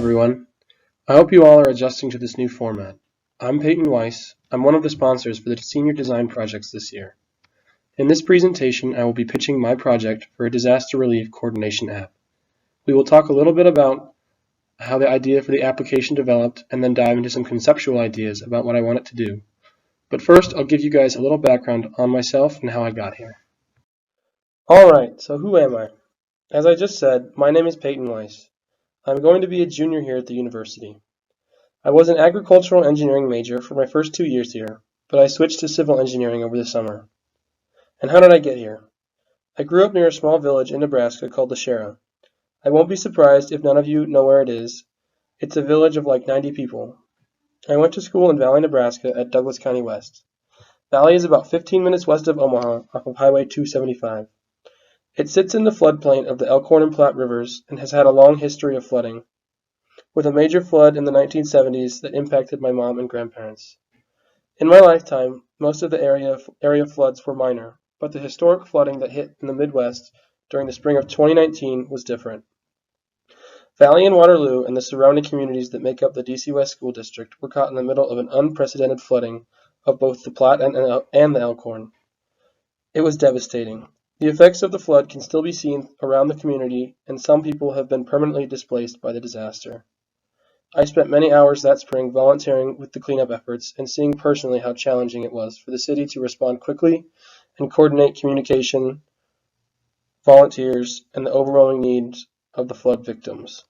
everyone. I hope you all are adjusting to this new format. I'm Peyton Weiss. I'm one of the sponsors for the senior design projects this year. In this presentation, I will be pitching my project for a disaster relief coordination app. We will talk a little bit about how the idea for the application developed and then dive into some conceptual ideas about what I want it to do. But first, I'll give you guys a little background on myself and how I got here. Alright, so who am I? As I just said, my name is Peyton Weiss. I'm going to be a junior here at the university. I was an agricultural engineering major for my first 2 years here, but I switched to civil engineering over the summer. And how did I get here? I grew up near a small village in Nebraska called Lashera. I won't be surprised if none of you know where it is. It's a village of like 90 people. I went to school in Valley, Nebraska at Douglas County West. Valley is about 15 minutes west of Omaha off of Highway 275. It sits in the floodplain of the Elkhorn and Platte rivers and has had a long history of flooding, with a major flood in the 1970s that impacted my mom and grandparents. In my lifetime, most of the area floods were minor, but the historic flooding that hit in the Midwest during the spring of 2019 was different. Valley and Waterloo and the surrounding communities that make up the DC West School District were caught in the middle of an unprecedented flooding of both the Platte and the Elkhorn. It was devastating. The effects of the flood can still be seen around the community, and some people have been permanently displaced by the disaster. I spent many hours that spring volunteering with the cleanup efforts and seeing personally how challenging it was for the city to respond quickly and coordinate communication, volunteers, and the overwhelming needs of the flood victims.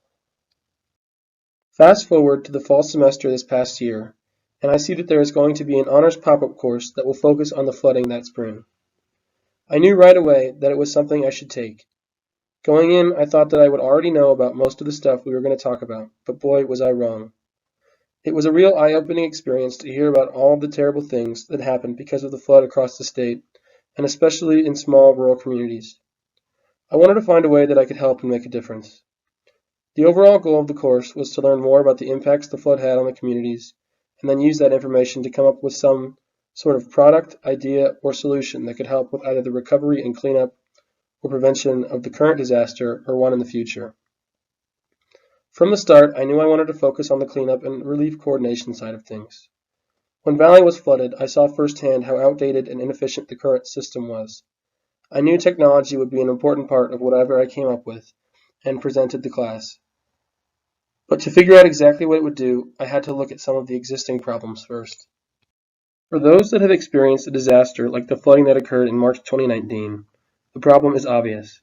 Fast forward to the fall semester this past year, and I see that there is going to be an honors pop-up course that will focus on the flooding that spring. I knew right away that it was something I should take. Going in, I thought that I would already know about most of the stuff we were going to talk about, but boy, was I wrong. It was a real eye-opening experience to hear about all of the terrible things that happened because of the flood across the state, and especially in small rural communities. I wanted to find a way that I could help and make a difference. The overall goal of the course was to learn more about the impacts the flood had on the communities, and then use that information to come up with some sort of product, idea, or solution that could help with either the recovery and cleanup or prevention of the current disaster or one in the future. From the start, I knew I wanted to focus on the cleanup and relief coordination side of things. When Valley was flooded, I saw firsthand how outdated and inefficient the current system was. I knew technology would be an important part of whatever I came up with and presented the class. But to figure out exactly what it would do, I had to look at some of the existing problems first. For those that have experienced a disaster like the flooding that occurred in March 2019, the problem is obvious.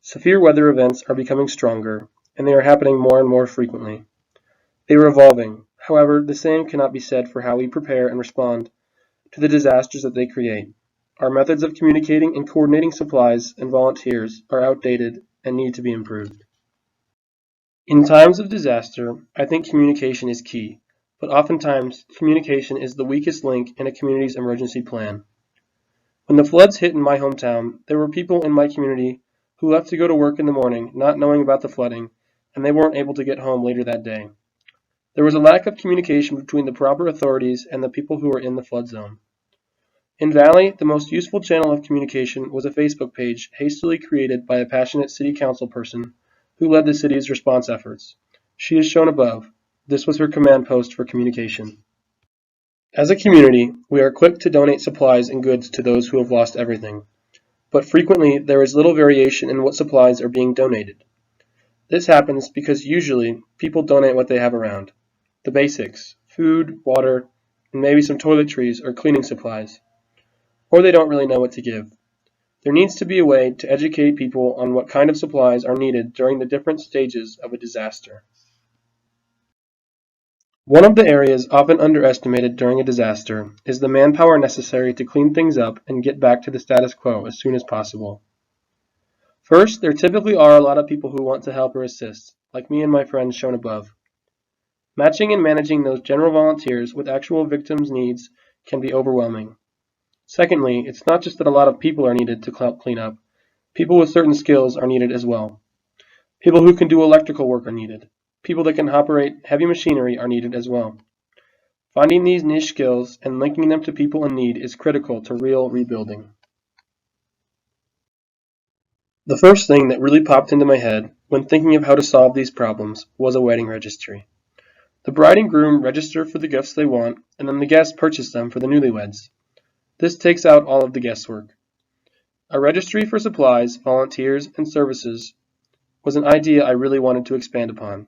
Severe weather events are becoming stronger, and they are happening more and more frequently. They are evolving. However, the same cannot be said for how we prepare and respond to the disasters that they create. Our methods of communicating and coordinating supplies and volunteers are outdated and need to be improved. In times of disaster, I think communication is key. But oftentimes, communication is the weakest link in a community's emergency plan. When the floods hit in my hometown, there were people in my community who left to go to work in the morning not knowing about the flooding, and they weren't able to get home later that day. There was a lack of communication between the proper authorities and the people who were in the flood zone. In Valley, the most useful channel of communication was a Facebook page hastily created by a passionate city council person who led the city's response efforts. She is shown above. This was her command post for communication. As a community, we are quick to donate supplies and goods to those who have lost everything, but frequently there is little variation in what supplies are being donated. This happens because usually people donate what they have around, the basics, food, water, and maybe some toiletries or cleaning supplies, or they don't really know what to give. There needs to be a way to educate people on what kind of supplies are needed during the different stages of a disaster. One of the areas often underestimated during a disaster is the manpower necessary to clean things up and get back to the status quo as soon as possible. First, there typically are a lot of people who want to help or assist, like me and my friends shown above. Matching and managing those general volunteers with actual victims' needs can be overwhelming. Secondly, it's not just that a lot of people are needed to help clean up. People with certain skills are needed as well. People who can do electrical work are needed. People that can operate heavy machinery are needed as well. Finding these niche skills and linking them to people in need is critical to real rebuilding. The first thing that really popped into my head when thinking of how to solve these problems was a wedding registry. The bride and groom register for the gifts they want, and then the guests purchase them for the newlyweds. This takes out all of the guesswork. A registry for supplies, volunteers, and services was an idea I really wanted to expand upon.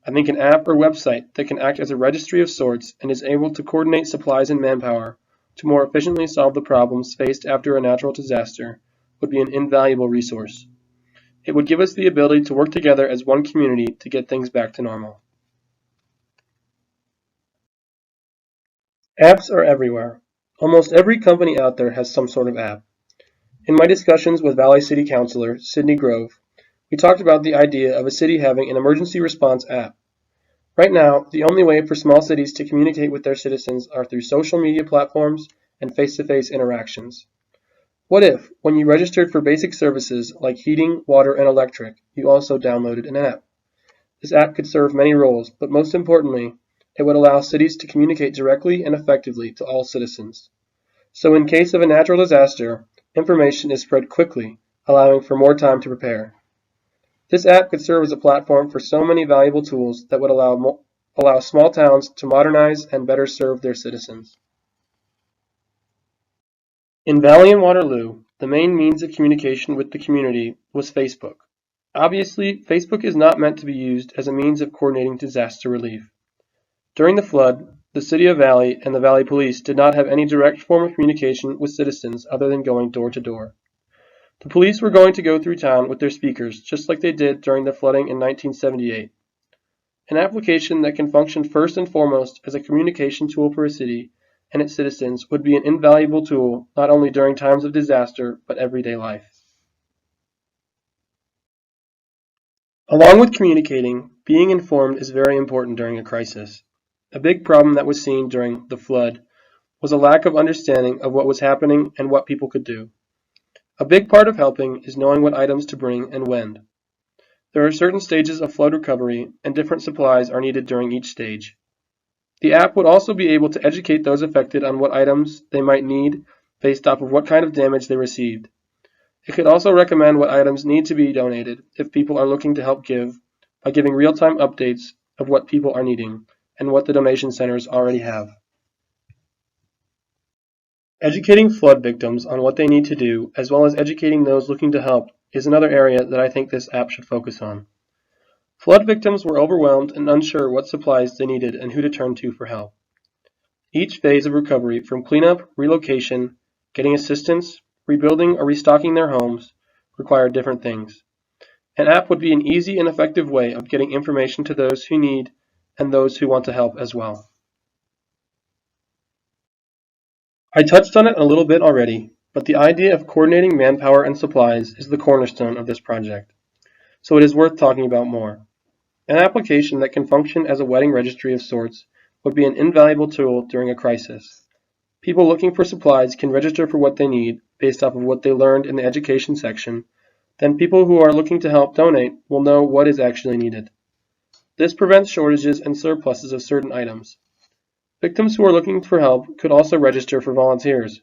I think an app or website that can act as a registry of sorts and is able to coordinate supplies and manpower to more efficiently solve the problems faced after a natural disaster would be an invaluable resource. It would give us the ability to work together as one community to get things back to normal. Apps are everywhere. Almost every company out there has some sort of app. In my discussions with Valley City Councilor Sidney Grove, we talked about the idea of a city having an emergency response app. Right now, the only way for small cities to communicate with their citizens are through social media platforms and face-to-face interactions. What if, when you registered for basic services like heating, water, and electric, you also downloaded an app? This app could serve many roles, but most importantly, it would allow cities to communicate directly and effectively to all citizens. So in case of a natural disaster, information is spread quickly, allowing for more time to prepare. This app could serve as a platform for so many valuable tools that would allow small towns to modernize and better serve their citizens. In Valley and Waterloo, the main means of communication with the community was Facebook. Obviously, Facebook is not meant to be used as a means of coordinating disaster relief. During the flood, the City of Valley and the Valley Police did not have any direct form of communication with citizens other than going door to door. The police were going to go through town with their speakers, just like they did during the flooding in 1978. An application that can function first and foremost as a communication tool for a city and its citizens would be an invaluable tool not only during times of disaster, but everyday life. Along with communicating, being informed is very important during a crisis. A big problem that was seen during the flood was a lack of understanding of what was happening and what people could do. A big part of helping is knowing what items to bring and when. There are certain stages of flood recovery, and different supplies are needed during each stage. The app would also be able to educate those affected on what items they might need based off of what kind of damage they received. It could also recommend what items need to be donated if people are looking to help give by giving real-time updates of what people are needing and what the donation centers already have. Educating flood victims on what they need to do, as well as educating those looking to help, is another area that I think this app should focus on. Flood victims were overwhelmed and unsure what supplies they needed and who to turn to for help. Each phase of recovery, from cleanup, relocation, getting assistance, rebuilding, or restocking their homes, required different things. An app would be an easy and effective way of getting information to those who need and those who want to help as well. I touched on it a little bit already, but the idea of coordinating manpower and supplies is the cornerstone of this project, so it is worth talking about more. An application that can function as a wedding registry of sorts would be an invaluable tool during a crisis. People looking for supplies can register for what they need based off of what they learned in the education section. Then people who are looking to help donate will know what is actually needed. This prevents shortages and surpluses of certain items. Victims who are looking for help could also register for volunteers.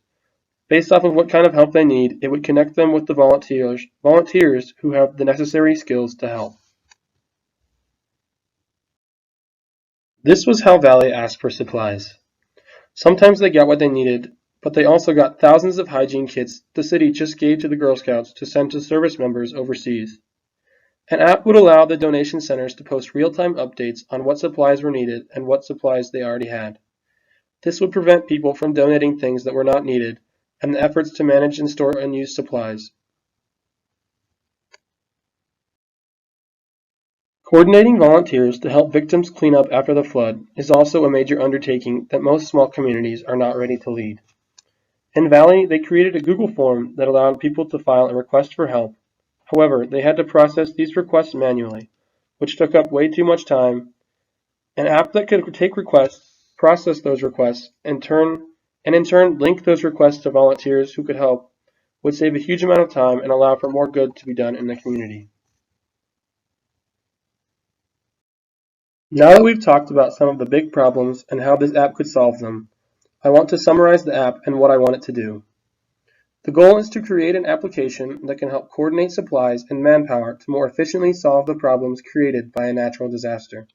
Based off of what kind of help they need, it would connect them with the volunteers who have the necessary skills to help. This was how Valley asked for supplies. Sometimes they got what they needed, but they also got thousands of hygiene kits the city just gave to the Girl Scouts to send to service members overseas. An app would allow the donation centers to post real-time updates on what supplies were needed and what supplies they already had. This would prevent people from donating things that were not needed and the efforts to manage and store unused supplies. Coordinating volunteers to help victims clean up after the flood is also a major undertaking that most small communities are not ready to lead. In Valley, they created a Google form that allowed people to file a request for help. However, they had to process these requests manually, which took up way too much time. An app that could take requests, process those requests, and in turn link those requests to volunteers who could help would save a huge amount of time and allow for more good to be done in the community. Now that we've talked about some of the big problems and how this app could solve them, I want to summarize the app and what I want it to do. The goal is to create an application that can help coordinate supplies and manpower to more efficiently solve the problems created by a natural disaster.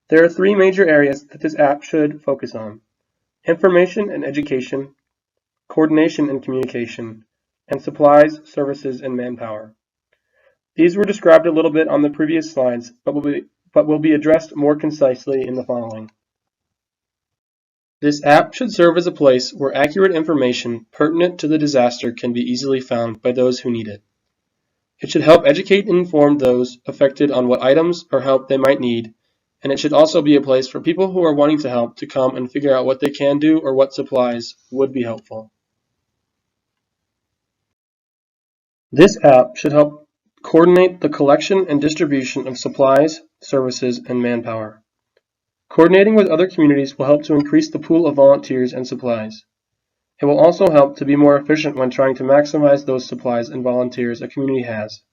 There are three major areas that this app should focus on: information and education, coordination and communication, and supplies, services, and manpower. These were described a little bit on the previous slides, but will be addressed more concisely in the following. This app should serve as a place where accurate information pertinent to the disaster can be easily found by those who need it. It should help educate and inform those affected on what items or help they might need, and it should also be a place for people who are wanting to help to come and figure out what they can do or what supplies would be helpful. This app should help coordinate the collection and distribution of supplies, services, and manpower. Coordinating with other communities will help to increase the pool of volunteers and supplies. It will also help to be more efficient when trying to maximize those supplies and volunteers a community has.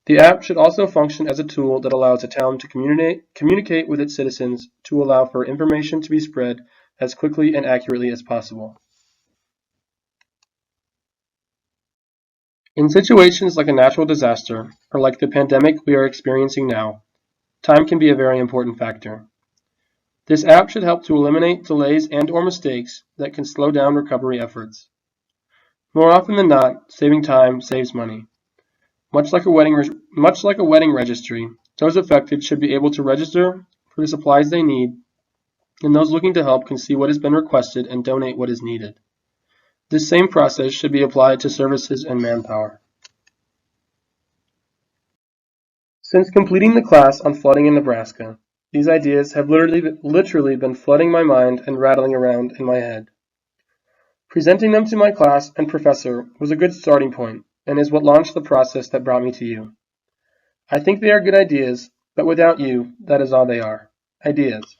The app should also function as a tool that allows a town to communicate with its citizens to allow for information to be spread as quickly and accurately as possible. In situations like a natural disaster, or like the pandemic we are experiencing now, time can be a very important factor. This app should help to eliminate delays and/or mistakes that can slow down recovery efforts. More often than not, saving time saves money. Much like a wedding registry, those affected should be able to register for the supplies they need, and those looking to help can see what has been requested and donate what is needed. This same process should be applied to services and manpower. Since completing the class on flooding in Nebraska, these ideas have literally been flooding my mind and rattling around in my head. Presenting them to my class and professor was a good starting point and is what launched the process that brought me to you. I think they are good ideas, but without you, that is all they are: ideas.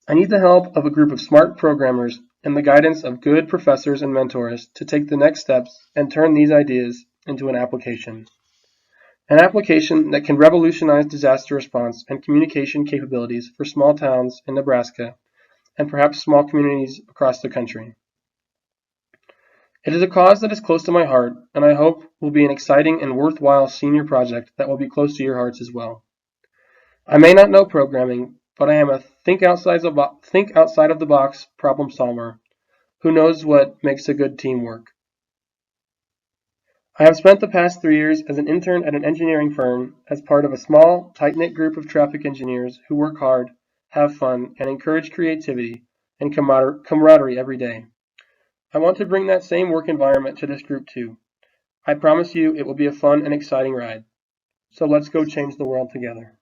I need the help of a group of smart programmers and the guidance of good professors and mentors to take the next steps and turn these ideas into an application. An application that can revolutionize disaster response and communication capabilities for small towns in Nebraska and perhaps small communities across the country. It is a cause that is close to my heart, and I hope will be an exciting and worthwhile senior project that will be close to your hearts as well. I may not know programming, but I am a think outside of the box problem solver who knows what makes a good team work. I have spent the past 3 years as an intern at an engineering firm as part of a small, tight-knit group of traffic engineers who work hard, have fun, and encourage creativity and camaraderie every day. I want to bring that same work environment to this group too. I promise you it will be a fun and exciting ride. So let's go change the world together.